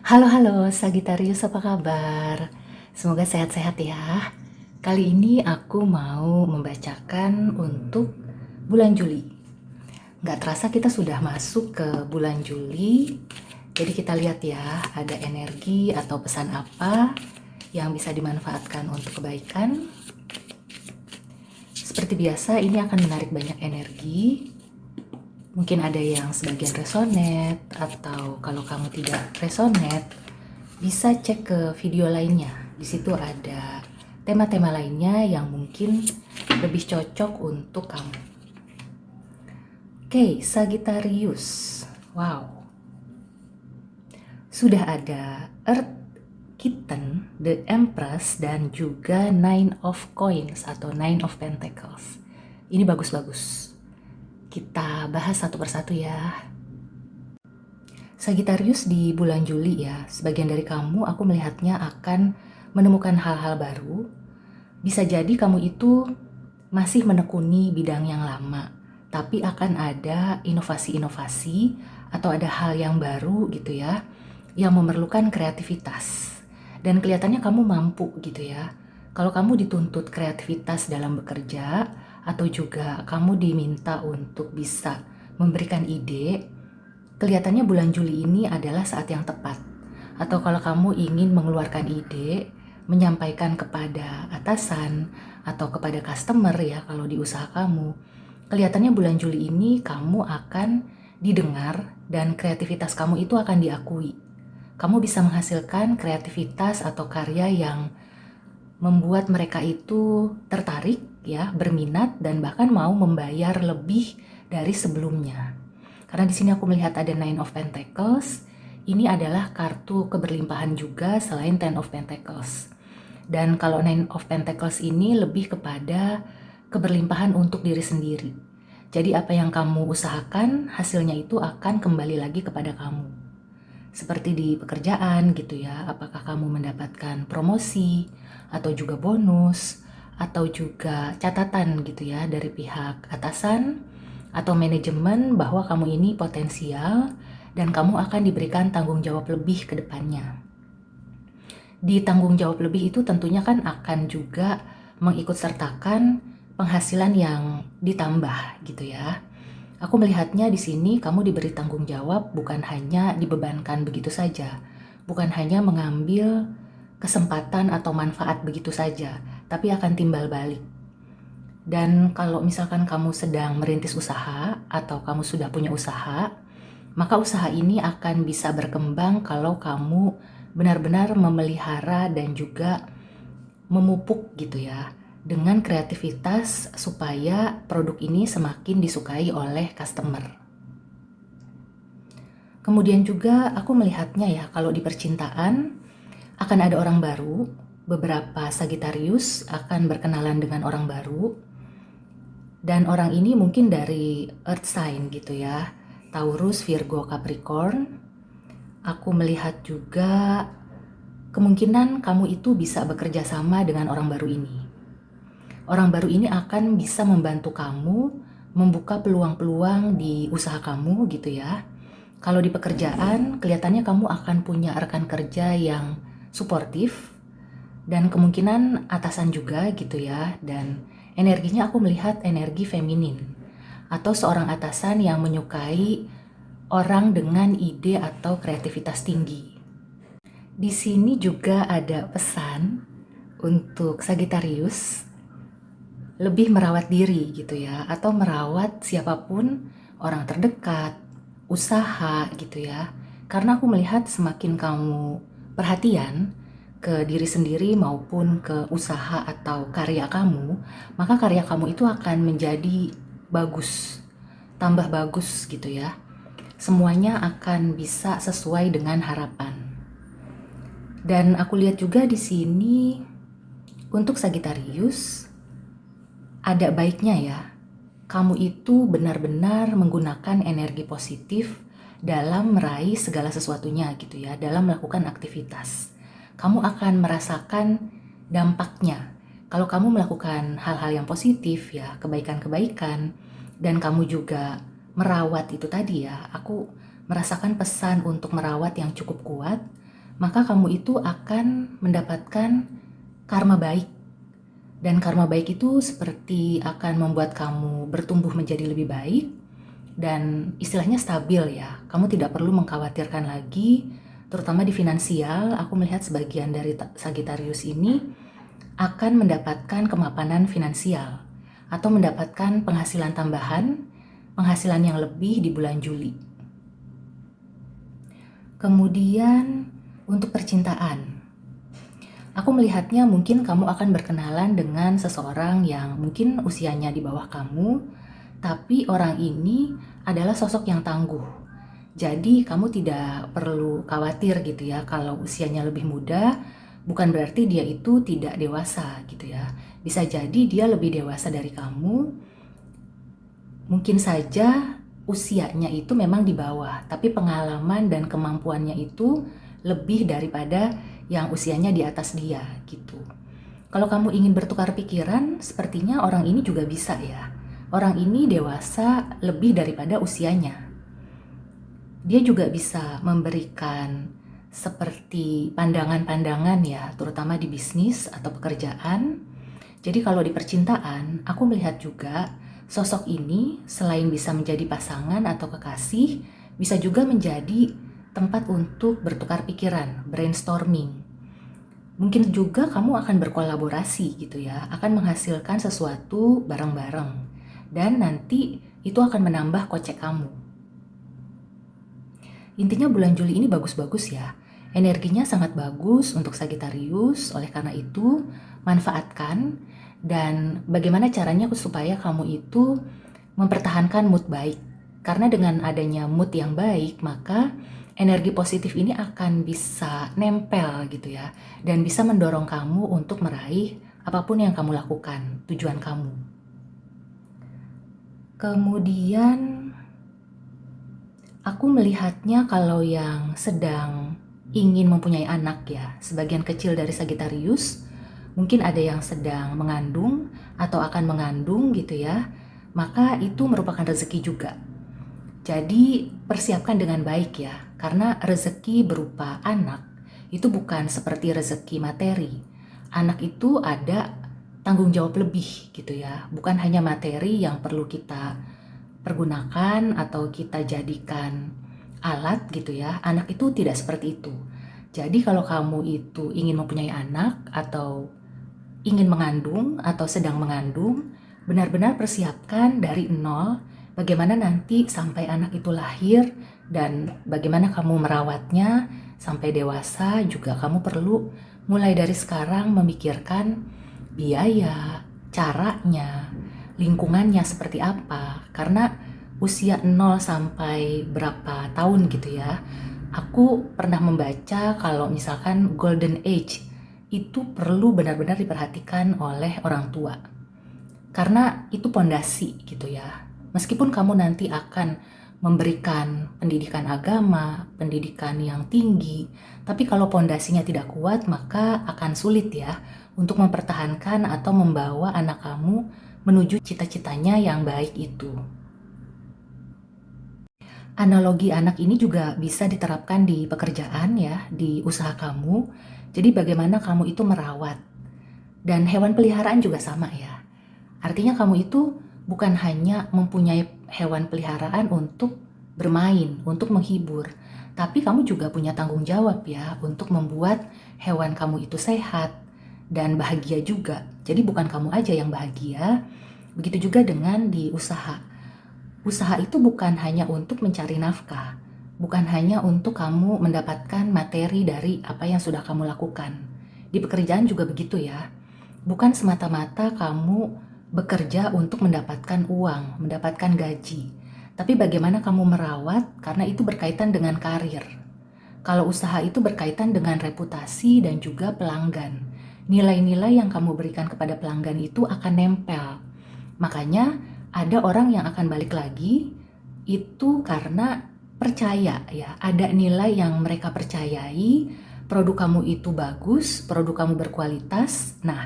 Halo Sagittarius, apa kabar? Semoga sehat-sehat ya. Kali ini aku mau membacakan untuk bulan Juli. Nggak terasa kita sudah masuk ke bulan Juli. Jadi kita lihat ya, ada energi atau pesan apa yang bisa dimanfaatkan untuk kebaikan. Seperti biasa, ini akan menarik banyak energi. Mungkin ada yang sebagian resonate, atau kalau kamu tidak resonate, bisa cek ke video lainnya. Di situ ada tema-tema lainnya yang mungkin lebih cocok untuk kamu. Oke, Sagittarius. Wow. Sudah ada Earth Kitten, The Empress, dan juga Nine of Coins atau Nine of Pentacles. Ini bagus-bagus. Kita bahas satu persatu ya. Sagittarius di bulan Juli ya, sebagian dari kamu aku melihatnya akan menemukan hal-hal baru. Bisa jadi kamu itu masih menekuni bidang yang lama, tapi akan ada inovasi-inovasi atau ada hal yang baru gitu ya, yang memerlukan kreativitas. Dan kelihatannya kamu mampu gitu ya. Kalau kamu dituntut kreativitas dalam bekerja, atau juga kamu diminta untuk bisa memberikan ide, kelihatannya bulan Juli ini adalah saat yang tepat. Atau kalau kamu ingin mengeluarkan ide, menyampaikan kepada atasan atau kepada customer ya kalau di usaha kamu, kelihatannya bulan Juli ini kamu akan didengar dan kreativitas kamu itu akan diakui. Kamu bisa menghasilkan kreativitas atau karya yang membuat mereka itu tertarik ya, berminat dan bahkan mau membayar lebih dari sebelumnya. Karena di sini aku melihat ada Nine of Pentacles. Ini adalah kartu keberlimpahan juga selain Ten of Pentacles. Dan kalau Nine of Pentacles ini lebih kepada keberlimpahan untuk diri sendiri. Jadi apa yang kamu usahakan, hasilnya itu akan kembali lagi kepada kamu. Seperti di pekerjaan gitu ya, apakah kamu mendapatkan promosi atau juga bonus atau juga catatan gitu ya dari pihak atasan atau manajemen bahwa kamu ini potensial dan kamu akan diberikan tanggung jawab lebih ke depannya. Di tanggung jawab lebih itu tentunya kan akan juga mengikut sertakan penghasilan yang ditambah gitu ya. Aku melihatnya di sini kamu diberi tanggung jawab bukan hanya dibebankan begitu saja, bukan hanya mengambil kesempatan atau manfaat begitu saja, tapi akan timbal balik. Dan kalau misalkan kamu sedang merintis usaha atau kamu sudah punya usaha, maka usaha ini akan bisa berkembang kalau kamu benar-benar memelihara dan juga memupuk gitu ya, dengan kreativitas supaya produk ini semakin disukai oleh customer. Kemudian juga aku melihatnya ya, kalau di percintaan akan ada orang baru, beberapa Sagittarius akan berkenalan dengan orang baru, dan orang ini mungkin dari Earth sign gitu ya, Taurus, Virgo, Capricorn. Aku melihat juga kemungkinan kamu itu bisa bekerja sama dengan orang baru ini. Orang baru ini akan bisa membantu kamu membuka peluang-peluang di usaha kamu gitu ya. Kalau di pekerjaan, kelihatannya kamu akan punya rekan kerja yang suportif dan kemungkinan atasan juga gitu ya. Dan energinya aku melihat energi feminin atau seorang atasan yang menyukai orang dengan ide atau kreativitas tinggi. Di sini juga ada pesan untuk Sagittarius lebih merawat diri gitu ya, atau merawat siapapun, orang terdekat, usaha gitu ya. Karena aku melihat semakin kamu perhatian ke diri sendiri maupun ke usaha atau karya kamu, maka karya kamu itu akan menjadi bagus, tambah bagus gitu ya. Semuanya akan bisa sesuai dengan harapan. Dan aku lihat juga di sini untuk Sagittarius ada baiknya ya, kamu itu benar-benar menggunakan energi positif dalam meraih segala sesuatunya gitu ya, dalam melakukan aktivitas. Kamu akan merasakan dampaknya. Kalau kamu melakukan hal-hal yang positif ya, kebaikan-kebaikan, dan kamu juga merawat itu tadi ya, aku merasakan pesan untuk merawat yang cukup kuat, maka kamu itu akan mendapatkan karma baik. Dan karma baik itu seperti akan membuat kamu bertumbuh menjadi lebih baik dan istilahnya stabil ya. Kamu tidak perlu mengkhawatirkan lagi, terutama di finansial. Aku melihat sebagian dari Sagittarius ini akan mendapatkan kemapanan finansial atau mendapatkan penghasilan tambahan, penghasilan yang lebih di bulan Juli. Kemudian untuk percintaan, aku melihatnya mungkin kamu akan berkenalan dengan seseorang yang mungkin usianya di bawah kamu, tapi orang ini adalah sosok yang tangguh. Jadi kamu tidak perlu khawatir gitu ya kalau usianya lebih muda, bukan berarti dia itu tidak dewasa gitu ya. Bisa jadi dia lebih dewasa dari kamu, mungkin saja usianya itu memang di bawah, tapi pengalaman dan kemampuannya itu lebih daripada yang usianya di atas dia gitu. Kalau kamu ingin bertukar pikiran, sepertinya orang ini juga bisa ya. Orang ini dewasa lebih daripada usianya. Dia juga bisa memberikan seperti pandangan-pandangan ya, terutama di bisnis atau pekerjaan. Jadi kalau di percintaan, aku melihat juga sosok ini selain bisa menjadi pasangan atau kekasih, bisa juga menjadi tempat untuk bertukar pikiran, brainstorming. Mungkin juga kamu akan berkolaborasi gitu ya, akan menghasilkan sesuatu bareng-bareng. Dan nanti itu akan menambah kocek kamu. Intinya bulan Juli ini bagus-bagus ya. Energinya sangat bagus untuk Sagittarius, oleh karena itu manfaatkan. Dan bagaimana caranya supaya kamu itu mempertahankan mood baik. Karena dengan adanya mood yang baik, maka energi positif ini akan bisa nempel gitu ya. Dan bisa mendorong kamu untuk meraih apapun yang kamu lakukan, tujuan kamu. Kemudian aku melihatnya kalau yang sedang ingin mempunyai anak ya, sebagian kecil dari Sagittarius, mungkin ada yang sedang mengandung atau akan mengandung gitu ya, maka itu merupakan rezeki juga. Jadi persiapkan dengan baik ya, karena rezeki berupa anak itu bukan seperti rezeki materi. Anak itu ada tanggung jawab lebih gitu ya, bukan hanya materi yang perlu kita pergunakan atau kita jadikan alat gitu ya. Anak itu tidak seperti itu. Jadi kalau kamu itu ingin mempunyai anak atau ingin mengandung atau sedang mengandung, benar-benar persiapkan dari nol bagaimana nanti sampai anak itu lahir dan bagaimana kamu merawatnya sampai dewasa. Juga kamu perlu mulai dari sekarang memikirkan biaya, caranya, lingkungannya seperti apa. Karena usia 0 sampai berapa tahun gitu ya, aku pernah membaca kalau misalkan golden age itu perlu benar-benar diperhatikan oleh orang tua. Karena itu pondasi gitu ya. Meskipun kamu nanti akan memberikan pendidikan agama, pendidikan yang tinggi, tapi kalau pondasinya tidak kuat, maka akan sulit ya untuk mempertahankan atau membawa anak kamu menuju cita-citanya yang baik itu. Analogi anak ini juga bisa diterapkan di pekerjaan ya, di usaha kamu. Jadi bagaimana kamu itu merawat. Dan hewan peliharaan juga sama ya. Artinya kamu itu bukan hanya mempunyai hewan peliharaan untuk bermain, untuk menghibur, tapi kamu juga punya tanggung jawab ya untuk membuat hewan kamu itu sehat dan bahagia juga. Jadi bukan kamu aja yang bahagia, begitu juga dengan di usaha. Usaha itu bukan hanya untuk mencari nafkah, bukan hanya untuk kamu mendapatkan materi dari apa yang sudah kamu lakukan. Di pekerjaan juga begitu ya. Bukan semata-mata kamu bekerja untuk mendapatkan uang, mendapatkan gaji. Tapi bagaimana kamu merawat, karena itu berkaitan dengan karir. Kalau usaha itu berkaitan dengan reputasi dan juga pelanggan. Nilai-nilai yang kamu berikan kepada pelanggan itu akan nempel. Makanya ada orang yang akan balik lagi itu karena percaya ya. Ada nilai yang mereka percayai, produk kamu itu bagus, produk kamu berkualitas. Nah,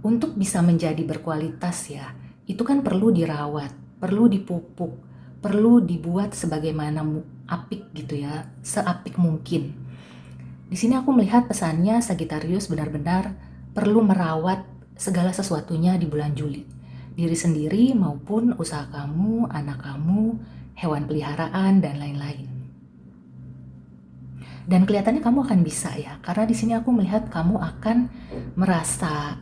untuk bisa menjadi berkualitas ya, itu kan perlu dirawat, perlu dipupuk, perlu dibuat sebagaimana apik gitu ya, seapik mungkin. Di sini aku melihat pesannya Sagittarius benar-benar perlu merawat segala sesuatunya di bulan Juli. Diri sendiri maupun usaha kamu, anak kamu, hewan peliharaan, dan lain-lain. Dan kelihatannya kamu akan bisa ya, karena di sini aku melihat kamu akan merasa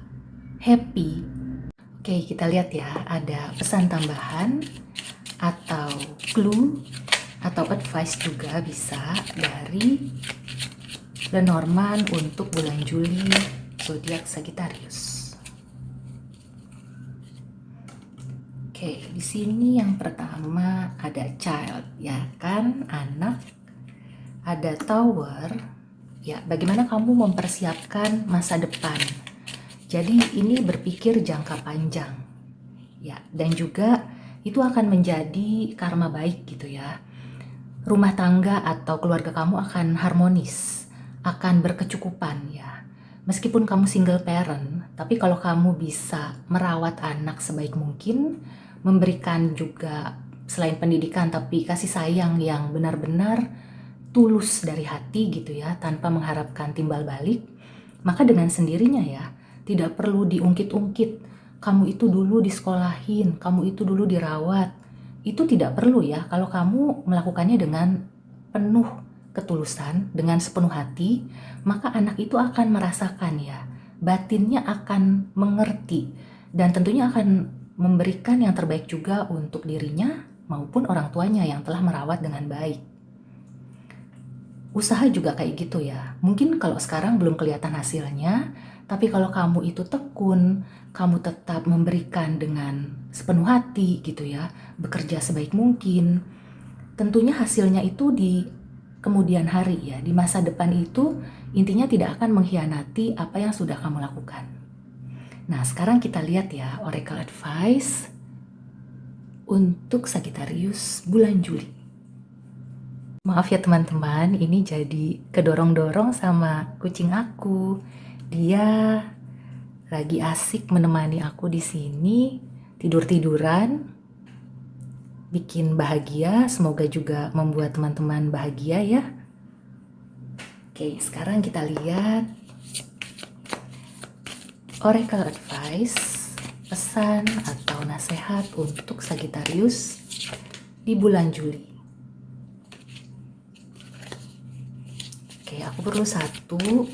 happy. Oke, kita lihat ya, ada pesan tambahan atau clue atau advice juga bisa dari Lenormand untuk bulan Juli zodiak Sagittarius. Oke, di sini yang pertama ada child, ya kan, anak. Ada tower, ya, bagaimana kamu mempersiapkan masa depan. Jadi ini berpikir jangka panjang, ya, dan juga itu akan menjadi karma baik gitu ya. Rumah tangga atau keluarga kamu akan harmonis, akan berkecukupan ya. Meskipun kamu single parent, tapi kalau kamu bisa merawat anak sebaik mungkin, memberikan juga selain pendidikan tapi kasih sayang yang benar-benar tulus dari hati gitu ya, tanpa mengharapkan timbal balik, maka dengan sendirinya ya, tidak perlu diungkit-ungkit. Kamu itu dulu disekolahin, kamu itu dulu dirawat. Itu tidak perlu ya, kalau kamu melakukannya dengan penuh ketulusan, dengan sepenuh hati, maka anak itu akan merasakan ya, batinnya akan mengerti, dan tentunya akan memberikan yang terbaik juga untuk dirinya maupun orang tuanya yang telah merawat dengan baik. Usaha juga kayak gitu ya, mungkin kalau sekarang belum kelihatan hasilnya, tapi kalau kamu itu tekun, kamu tetap memberikan dengan sepenuh hati gitu ya, bekerja sebaik mungkin, tentunya hasilnya itu di kemudian hari ya, di masa depan itu intinya tidak akan mengkhianati apa yang sudah kamu lakukan. Nah, sekarang kita lihat ya, Oracle Advice untuk Sagittarius bulan Juli. Maaf ya teman-teman, ini jadi kedorong-dorong sama kucing aku. Dia lagi asik menemani aku di sini, tidur-tiduran, bikin bahagia. Semoga juga membuat teman-teman bahagia ya. Oke, sekarang kita lihat Oracle Advice, pesan atau nasihat untuk Sagittarius di bulan Juli. Oke, aku perlu satu.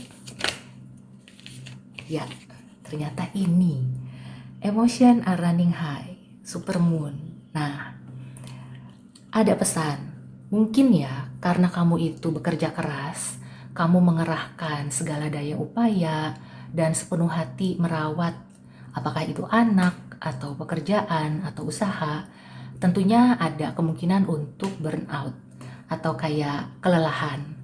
Ya, ternyata ini Emotion are running high, Supermoon. Nah, ada pesan. Mungkin ya, karena kamu itu bekerja keras, kamu mengerahkan segala daya upaya dan sepenuh hati merawat, apakah itu anak atau pekerjaan atau usaha, tentunya ada kemungkinan untuk burnout atau kayak kelelahan.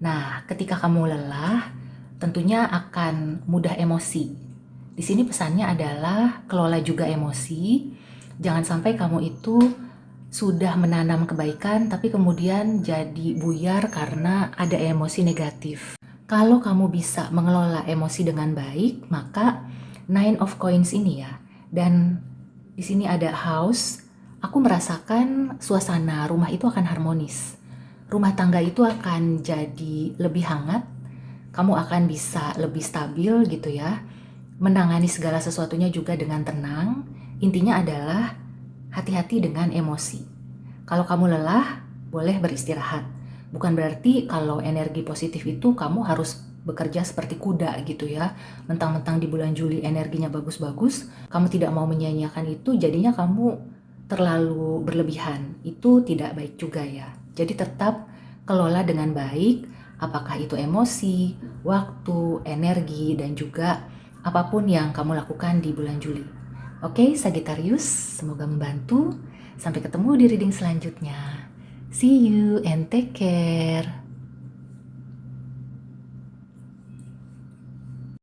Nah, ketika kamu lelah, tentunya akan mudah emosi. Di sini pesannya adalah kelola juga emosi. Jangan sampai kamu itu sudah menanam kebaikan tapi kemudian jadi buyar karena ada emosi negatif. Kalau kamu bisa mengelola emosi dengan baik, maka Nine of Coins ini ya. Dan di sini ada house. Aku merasakan suasana rumah itu akan harmonis. Rumah tangga itu akan jadi lebih hangat, kamu akan bisa lebih stabil gitu ya, menangani segala sesuatunya juga dengan tenang. Intinya adalah hati-hati dengan emosi. Kalau kamu lelah, boleh beristirahat. Bukan berarti kalau energi positif itu kamu harus bekerja seperti kuda gitu ya. Mentang-mentang di bulan Juli energinya bagus-bagus, kamu tidak mau menyia-nyiakan itu, jadinya kamu terlalu berlebihan. Itu tidak baik juga ya. Jadi tetap kelola dengan baik, apakah itu emosi, waktu, energi, dan juga apapun yang kamu lakukan di bulan Juli. Oke, Sagittarius, semoga membantu. Sampai ketemu di reading selanjutnya. See you and take care.